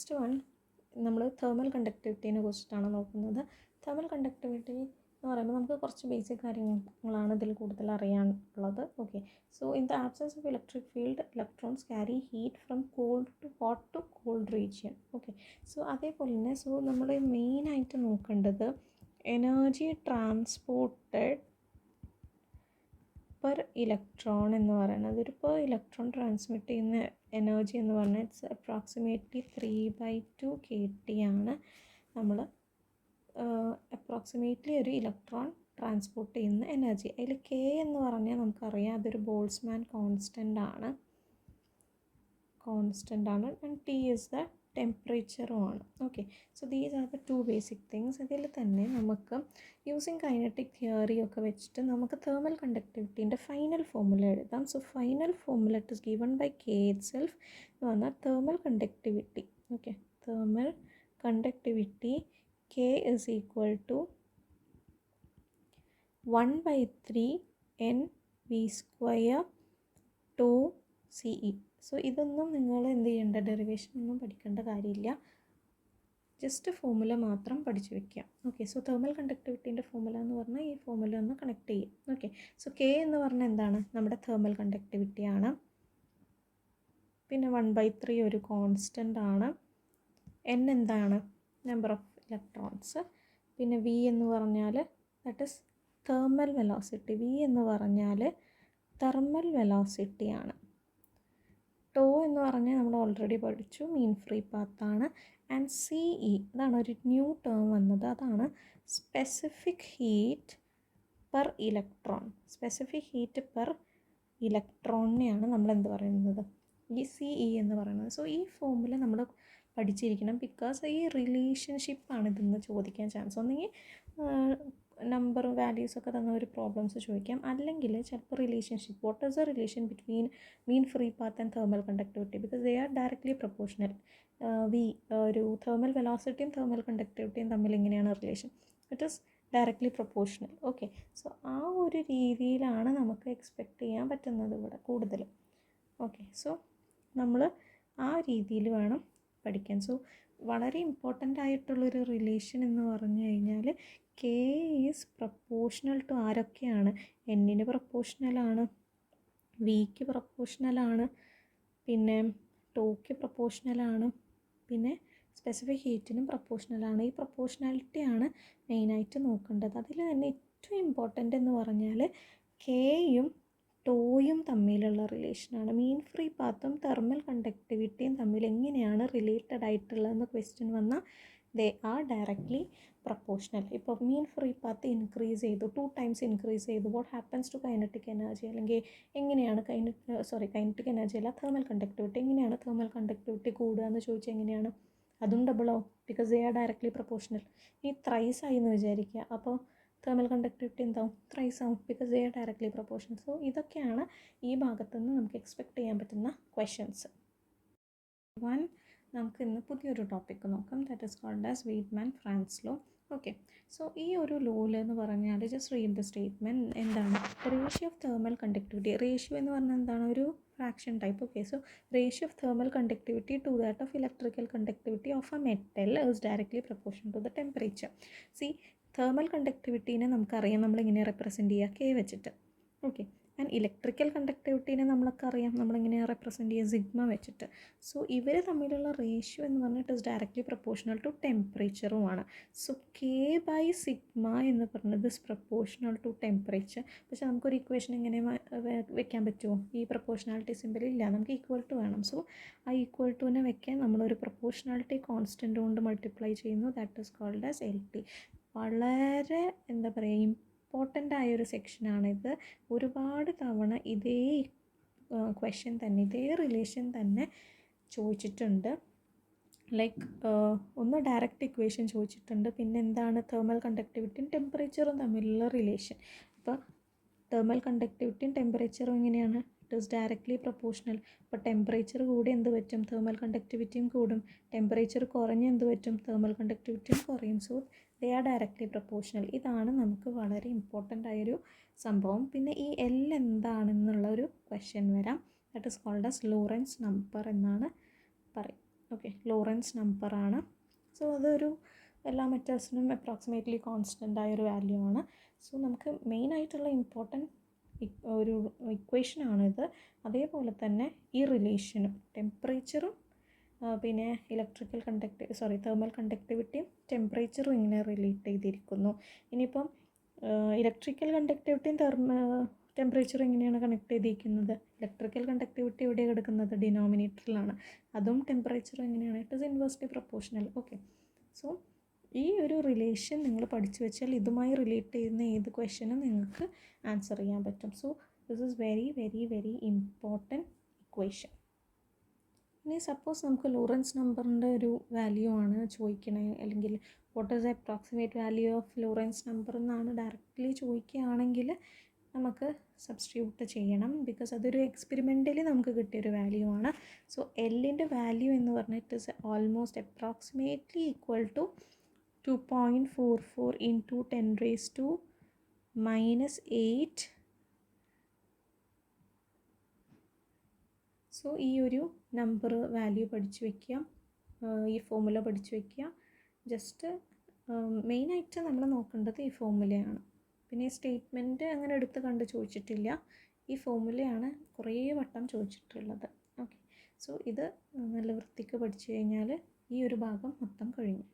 Next one നമ്മൾ thermal കണ്ടക്ടിവിറ്റീനെ കുറിച്ചിട്ടാണ് നോക്കുന്നത്. തേർമൽ കണ്ടക്ടിവിറ്റി എന്ന് പറയുമ്പോൾ നമുക്ക് കുറച്ച് ബേസിക് കാര്യങ്ങളാണ് ഇതിൽ കൂടുതൽ അറിയാനുള്ളത്. Okay, so in the absence of electric field electrons carry heat from cold to hot to cold region. Okay, so അതേപോലെ തന്നെ നമ്മൾ മെയിനായിട്ട് നോക്കേണ്ടത് എനർജി ട്രാൻസ്പോർട്ടഡ് പെർ ഇലക്ട്രോൺ എന്ന് പറയുന്നത് ഒരു പെർ ഇലക്ട്രോൺ ട്രാൻസ്മിറ്റ് ചെയ്യുന്ന എനർജി എന്ന് പറഞ്ഞാൽ ഇറ്റ്സ് അപ്രോക്സിമേറ്റ്ലി 3/2 kT ആണ്. നമ്മൾ അപ്രോക്സിമേറ്റ്ലി ഒരു ഇലക്ട്രോൺ ട്രാൻസ്പോർട്ട് ചെയ്യുന്ന എനർജി. അതിൽ കെ എന്ന് പറഞ്ഞാൽ നമുക്കറിയാം അതൊരു ബോൾസ്മാൻ കോൺസ്റ്റൻ്റ് ആണ്. ആൻഡ് ടി ഈസ് ദ ടെമ്പറേച്ചറുമാണ്. Okay, so these are the two basic things. ഇതിൽ തന്നെ നമുക്ക് യൂസിങ് കൈനറ്റിക് തിയറി ഒക്കെ വെച്ചിട്ട് നമുക്ക് തേർമൽ കണ്ടക്ടിവിറ്റീൻ്റെ ഫൈനൽ ഫോർമുല എഴുതാം. So final formula it is given by K itself എന്ന് പറഞ്ഞാൽ thermal conductivity. Okay, thermal conductivity K is equal to 1/3 NV² 2CE. So ഇതൊന്നും നിങ്ങൾ എന്ത് ചെയ്യേണ്ട, ഡെറിവേഷൻ ഒന്നും പഠിക്കേണ്ട കാര്യമില്ല, ജസ്റ്റ് ഫോർമുല മാത്രം പഠിച്ചു വെക്കുക. ഓക്കെ, സോ തേർമൽ കണ്ടക്ടിവിറ്റീൻ്റെ ഫോർമുല എന്ന് പറഞ്ഞാൽ ഈ ഫോർമുല ഒന്ന് കണക്ട് ചെയ്യും. ഓക്കെ, സോ കെ എന്ന് പറഞ്ഞാൽ എന്താണ്, നമ്മുടെ തേർമൽ കണ്ടക്ടിവിറ്റി ആണ്. പിന്നെ 1/3 ഒരു കോൺസ്റ്റൻ്റ് ആണ്. എൻ എന്താണ്, നമ്പർ ഓഫ് ഇലക്ട്രോൺസ്. പിന്നെ വി എന്ന് പറഞ്ഞാൽ that is thermal velocity. V എന്ന് പറഞ്ഞാൽ തെർമൽ വെലോസിറ്റി ആണ്. ടോ എന്ന് പറഞ്ഞാൽ നമ്മൾ ഓൾറെഡി പഠിച്ചു, മീൻ ഫ്രീ പാത്താണ്. ആൻഡ് സി ഇ, അതാണ് ഒരു ന്യൂ ടേം വന്നത്, അതാണ് specific heat per electron. Specific heat per ഇലക്ട്രോണിനെയാണ് നമ്മൾ എന്ത് പറയുന്നത്, ഈ സി ഇ എന്ന് പറയുന്നത്. സോ ഈ ഫോർമുല നമ്മൾ പഠിച്ചിരിക്കണം, ബിക്കോസ് ഈ റിലേഷൻഷിപ്പാണ് ഇതിന്ന് ചോദിക്കാൻ ചാൻസ്. ഒന്നെങ്കിൽ നമ്പറും വാല്യൂസൊക്കെ തന്ന ഒരു പ്രോബ്ലംസ് ചോദിക്കാം, അല്ലെങ്കിൽ ചിലപ്പോൾ relationship, what is the relation between mean free path and thermal conductivity, because they are directly proportional. ഒരു തേർമൽ വെലോസിറ്റിയും തേർമൽ കണ്ടക്ടിവിറ്റിയും തമ്മിൽ എങ്ങനെയാണ് relation, it is directly proportional. Okay, so ആ ഒരു രീതിയിലാണ് നമുക്ക് എക്സ്പെക്റ്റ് ചെയ്യാൻ പറ്റുന്നത് ഇവിടെ കൂടുതൽ. ഓക്കെ, സോ നമ്മൾ ആ രീതിയിൽ വേണം പഠിക്കാൻ. സോ വളരെ ഇമ്പോർട്ടൻ്റ് ആയിട്ടുള്ളൊരു റിലേഷൻ എന്ന് പറഞ്ഞു കഴിഞ്ഞാൽ കെ ഈസ് പ്രപ്പോർഷണൽ ടു ആരൊക്കെയാണ്, എന്നിന് പ്രപ്പോർഷണലാണ്, വിക്ക് പ്രപ്പോർഷണലാണ്, പിന്നെ ടോക്ക് പ്രപ്പോർഷണലാണ്, പിന്നെ സ്പെസിഫിക് ഹീറ്റിനും പ്രപ്പോർഷണലാണ്. ഈ പ്രപ്പോർഷണാലിറ്റിയാണ് മെയിനായിട്ട് നോക്കേണ്ടത്. അതിൽ തന്നെ ഏറ്റവും ഇമ്പോർട്ടൻ്റ് എന്ന് പറഞ്ഞാൽ കെയും ടോയും തമ്മിലുള്ള റിലേഷനാണ്. മീൻ ഫ്രീ പാത്തും തെർമൽ കണ്ടക്ടിവിറ്റിയും തമ്മിൽ എങ്ങനെയാണ് റിലേറ്റഡ് ആയിട്ടുള്ളതെന്ന് ക്വസ്റ്റ്യൻ വന്നാൽ ദേ ആർ ഡയറക്ട്ലി പ്രപ്പോർഷണൽ. ഇപ്പോൾ മീൻ ഫ്രീ പാത്ത് ഇൻക്രീസ് ചെയ്തു, 2 times ഇൻക്രീസ് ചെയ്തു, what happens to kinetic energy, അല്ലെങ്കിൽ എങ്ങനെയാണ് കൈനറ്റിക് എനർജി അല്ല, തേർമൽ കണ്ടക്ടിവിറ്റി, എങ്ങനെയാണ് തേർമൽ കണ്ടക്ടിവിറ്റി കൂടുക എന്ന് ചോദിച്ചാൽ എങ്ങനെയാണ്, അതും ഡബിളോ, because they are directly proportional. ഈ ത്രൈസ് ആയി എന്ന് വിചാരിക്കുക, അപ്പോൾ തേർമൽ കണ്ടക്ടിവിറ്റി എന്താവും, ത്രൈസ് ആവും, because they are directly proportional. So ഇതൊക്കെയാണ് ഈ ഭാഗത്തുനിന്ന് നമുക്ക് എക്സ്പെക്റ്റ് ചെയ്യാൻ പറ്റുന്ന ക്വസ്റ്റ്യൻസ്. നമുക്ക് ഇന്ന് പുതിയൊരു ടോപ്പിക്ക് നോക്കാം, that is called as Wiedemann Franz law. Okay, so ഈ ഒരു ലോയിൽ എന്ന് പറഞ്ഞാൽ ജസ്റ്റ് റീഡ് ദ സ്റ്റേറ്റ്മെൻറ്റ്. എന്താണ് ratio of thermal conductivity, ratio എന്ന് പറഞ്ഞാൽ എന്താണ്, ഒരു fraction type. Okay, so ratio of thermal conductivity to that of electrical conductivity of a metal is directly proportional to the temperature. See, thermal conductivity നമുക്കറിയാം, നമ്മളിങ്ങനെ represent ചെയ്യുക K വെച്ചിട്ട്. Okay, and electrical കണ്ടക്ടിവിറ്റീനെ നമ്മളൊക്കെ അറിയാം, നമ്മളിങ്ങനെ റെപ്രസെൻറ്റ് ചെയ്യുക sigma വെച്ചിട്ട്. So ഇവർ തമ്മിലുള്ള റേഷ്യോ എന്ന് പറഞ്ഞിട്ട് ഇസ് ഡയറക്ട്ലി പ്രപ്പോർഷണൽ ടു ടെമ്പറേച്ചറുമാണ്. സോ കെ ബൈ സിഗ്മ എന്ന് പറഞ്ഞത് ഇസ് പ്രപ്പോർഷണൽ ടു ടെമ്പറേച്ചർ. പക്ഷേ നമുക്കൊരു ഇക്വേഷൻ എങ്ങനെ വെക്കാൻ പറ്റുമോ, ഈ പ്രപ്പോർഷണാലിറ്റി സിമ്പിൾ ഇല്ല, നമുക്ക് ഈക്വൽ ടു വേണം. സോ ആ ഈക്വൽ ടുവിനെ വെക്കാൻ നമ്മളൊരു പ്രപ്പോർഷണാലിറ്റി കോൺസ്റ്റൻ്റ് കൊണ്ട് മൾട്ടിപ്ലൈ ചെയ്യുന്നു, that is called as LT. വളരെ എന്താ പറയുക, ഇമ്പോർട്ടൻ്റ് ആയൊരു സെക്ഷനാണിത്. ഒരുപാട് തവണ ഇതേ ക്വസ്റ്റ്യൻ തന്നെ, ഇതേ റിലേഷൻ തന്നെ ചോദിച്ചിട്ടുണ്ട്. ലൈക്ക് ഒന്ന് ഡയറക്റ്റ് ഇക്വേഷൻ ചോദിച്ചിട്ടുണ്ട്, പിന്നെ എന്താണ് തേർമൽ കണ്ടക്ടിവിറ്റിയും ടെമ്പറേച്ചറും തമ്മിലുള്ള റിലേഷൻ. അപ്പോൾ thermal കണ്ടക്ടിവിറ്റിയും ടെമ്പറേച്ചറും എങ്ങനെയാണ്, ഇറ്റ് ഈസ് ഡയറക്ട്ലി പ്രപ്പോർഷണൽ. അപ്പോൾ ടെമ്പറേച്ചർ കൂടി എന്ത് പറ്റും, thermal കണ്ടക്ടിവിറ്റിയും കൂടും, ടെമ്പറേച്ചർ കുറഞ്ഞ് എന്ത് പറ്റും, thermal കണ്ടക്ടിവിറ്റിയും കുറയും. So they are directly proportional. ഇതാണ് നമുക്ക് വളരെ ഇമ്പോർട്ടൻ്റ് ആയൊരു സംഭവം. പിന്നെ ഈ L എന്താണെന്നുള്ള ഒരു ക്വസ്റ്റ്യൻ വരാം, that is called as Lorenz number എന്നാണ് പറയും. ഓക്കെ, ലോറൻസ് നമ്പറാണ്. സോ അതൊരു എല്ലാ മെറ്റൽസിനും അപ്രോക്സിമേറ്റ്ലി കോൺസ്റ്റൻ്റ് ആയൊരു വാല്യൂ ആണ്. സോ നമുക്ക് മെയിനായിട്ടുള്ള ഇമ്പോർട്ടൻറ്റ് ഒരു ഇക്വേഷനാണിത്. അതേപോലെ തന്നെ ഈ റിലേഷനും ടെമ്പറേച്ചറും പിന്നെ തെർമൽ കണ്ടക്ടിവിറ്റിയും ടെമ്പറേച്ചറും ഇങ്ങനെ റിലേറ്റ് ചെയ്തിരിക്കുന്നു. ഇനിയിപ്പം ഇലക്ട്രിക്കൽ കണ്ടക്ടിവിറ്റിയും ടെമ്പറേച്ചറും എങ്ങനെയാണ് കണക്ട് ചെയ്തിരിക്കുന്നത്? ഇലക്ട്രിക്കൽ കണ്ടക്ടിവിറ്റി എവിടെ കിടക്കുന്നത്? ഡിനോമിനേറ്ററിലാണ്. അതും ടെമ്പറേച്ചറും എങ്ങനെയാണ്? It is inversely proportional. Okay, so ഈ ഒരു റിലേഷൻ നിങ്ങൾ പഠിച്ചു വെച്ചാൽ ഇതുമായി റിലേറ്റ് ചെയ്യുന്ന ഏത് ക്വസ്റ്റ്യനും നിങ്ങൾക്ക് ആൻസർ ചെയ്യാൻ പറ്റും. So this is very very very important equation. ഇനി സപ്പോസ് നമുക്ക് ലോറൻസ് നമ്പറിൻ്റെ ഒരു വാല്യൂ ആണ് ചോദിക്കണേ, അല്ലെങ്കിൽ what is the approximate value of Lawrence number എന്നാണ് ഡയറക്റ്റ്ലി ചോദിക്കുകയാണെങ്കിൽ നമുക്ക് സബ്സ്റ്റിറ്റ്യൂട്ട് ചെയ്യണം. ബിക്കോസ് അതൊരു എക്സ്പെരിമെൻ്റലി നമുക്ക് കിട്ടിയൊരു വാല്യൂ ആണ്. സോ എല്ലിൻ്റെ വാല്യൂ എന്ന് പറഞ്ഞിട്ട് is almost approximately equal to 2.44 into 10⁻⁻8. So ഈ ഒരു നമ്പർ വാല്യൂ പഠിച്ചു വയ്ക്കുക, ഈ ഫോമുല പഠിച്ചു വയ്ക്കുക. ജസ്റ്റ് മെയിനായിട്ട് നമ്മൾ നോക്കേണ്ടത് ഈ ഫോമുലയാണ്. പിന്നെ ഈ സ്റ്റേറ്റ്മെൻറ്റ് അങ്ങനെ എടുത്ത് കണ്ട് ചോദിച്ചിട്ടില്ല, ഈ ഫോമുലയാണ് കുറേ വട്ടം ചോദിച്ചിട്ടുള്ളത്. ഓക്കെ, സോ ഇത് നല്ല വൃത്തിക്ക് പഠിച്ചു കഴിഞ്ഞാൽ ഈ ഒരു ഭാഗം മൊത്തം കഴിഞ്ഞു.